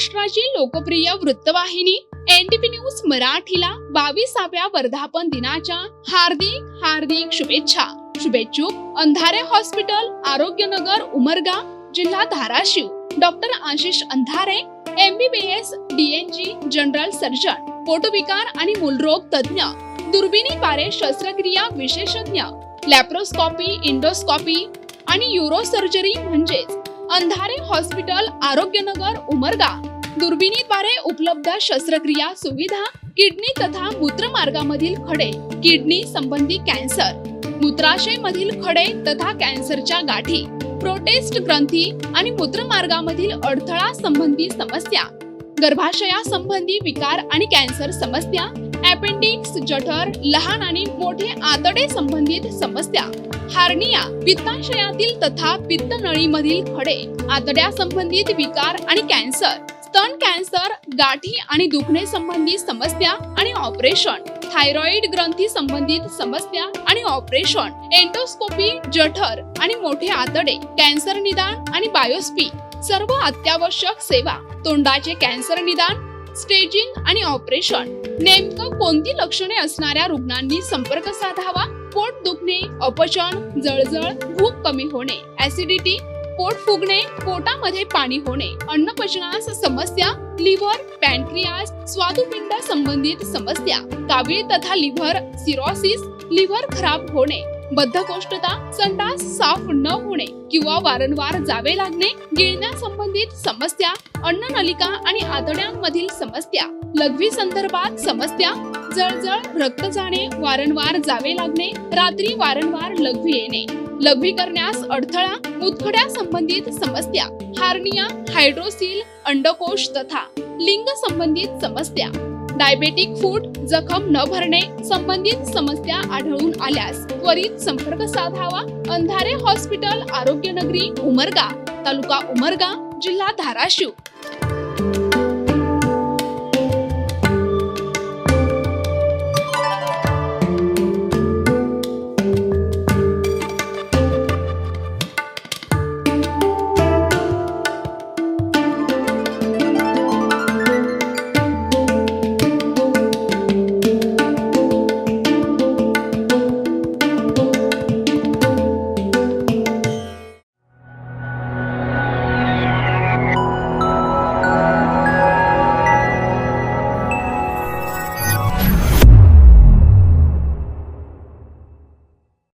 महाराष्ट्राची लोकप्रिय वृत्तवाहिनी एनटीव्ही न्यूज मराठीला 22व्या वर्धापन दिनाच्या हार्दिक शुभेच्छा। शुभेच्छुक अंधारे हॉस्पिटल, आरोग्यनगर, उमरगा, जिल्हा धाराशिव। डॉक्टर आशिष अंधारे, MBBS, DNG, जनरल सर्जन, पोटविकार आणि मूलरोग तज्ञ, दुर्बिणीद्वारे शस्त्रक्रिया विशेषज्ञ, लॅप्रोस्कोपी, इंडोस्कोपी आणि यूरोसर्जरी म्हणजेच अंधारे हॉस्पिटल, आरोग्यनगर, उमरगा। दुर्बिणीद्वारे उपलब्ध शस्त्रक्रिया सुविधा, किडनी तथा मूत्रमार्गामधील खडे, किडनी संबंधी कॅन्सर, मूत्राशय मधील खडे तथा कॅन्सरच्या गाठी, प्रोटेस्ट ग्रंथी आणि मूत्रमार्गामधील अडथळा संबंधी समस्या, गर्भाशया संबंधी विकार आणि कॅन्सर समस्या, अपेंडिक्स, जठर, लहान आणि मोठे आतडे संबंधित समस्या, हार्निया, पित्ताशयातील तथा पित्तनळीमधील खडे, आतड्या संबंधित विकार आणि कॅन्सर, स्तन कॅन्सर, गाठी आणि दुखणे संबंधी समस्या आणि ऑपरेशन, थायरॉइड ग्रंथी संबंधित समस्या आणि ऑपरेशन, एंडोस्कोपी, जठर आणि मोठे आतडे, कॅन्सर निदान आणि बायोप्सी, सर्व अत्यावश्यक सेवा, तोंडाचे कॅन्सर निदान, स्टेजिंग आणि ऑपरेशन। नेमकं कोणती लक्षणे असणाऱ्या रुग्णांनी संपर्क साधावा? पोट दुखणे, अपचन, जळजळ, भूक कमी होणे, ऍसिडिटी, पोट फुगणे, पोटामध्ये पाणी होणे, अन्नपचनास समस्या, लिव्हर, पॅनक्रियास, स्वादुपिंड संबंधित समस्या, कावीळ तथा लिव्हर सिरोसिस, लिव्हर खराब होणे, बद्धकोष्ठता, संडास साफ न होणे किंवा वारंवार जावे लागणे, गिळण्या संबंधित समस्या, अन्ननलिका आणि आतड्यांमधील समस्या, लघवी संदर्भात समस्या, जळजळ, रक्त जाणे, वारंवार जावे लागणे, रात्री वारंवार लघवी येणे, लघवी करण्यास अडथळा, मुतखड्या संबंधित समस्या, हार्निया, हायड्रोसिल, अंडकोश तथा लिंग संबंधित समस्या, डायबेटिक फूट, जखम न भरणे संबंधित समस्या आढळून आल्यास त्वरित संपर्क साधावा। अंधारे हॉस्पिटल, आरोग्यनगरी, उमरगा, तालुका उमरगा, जिल्हा धाराशिव।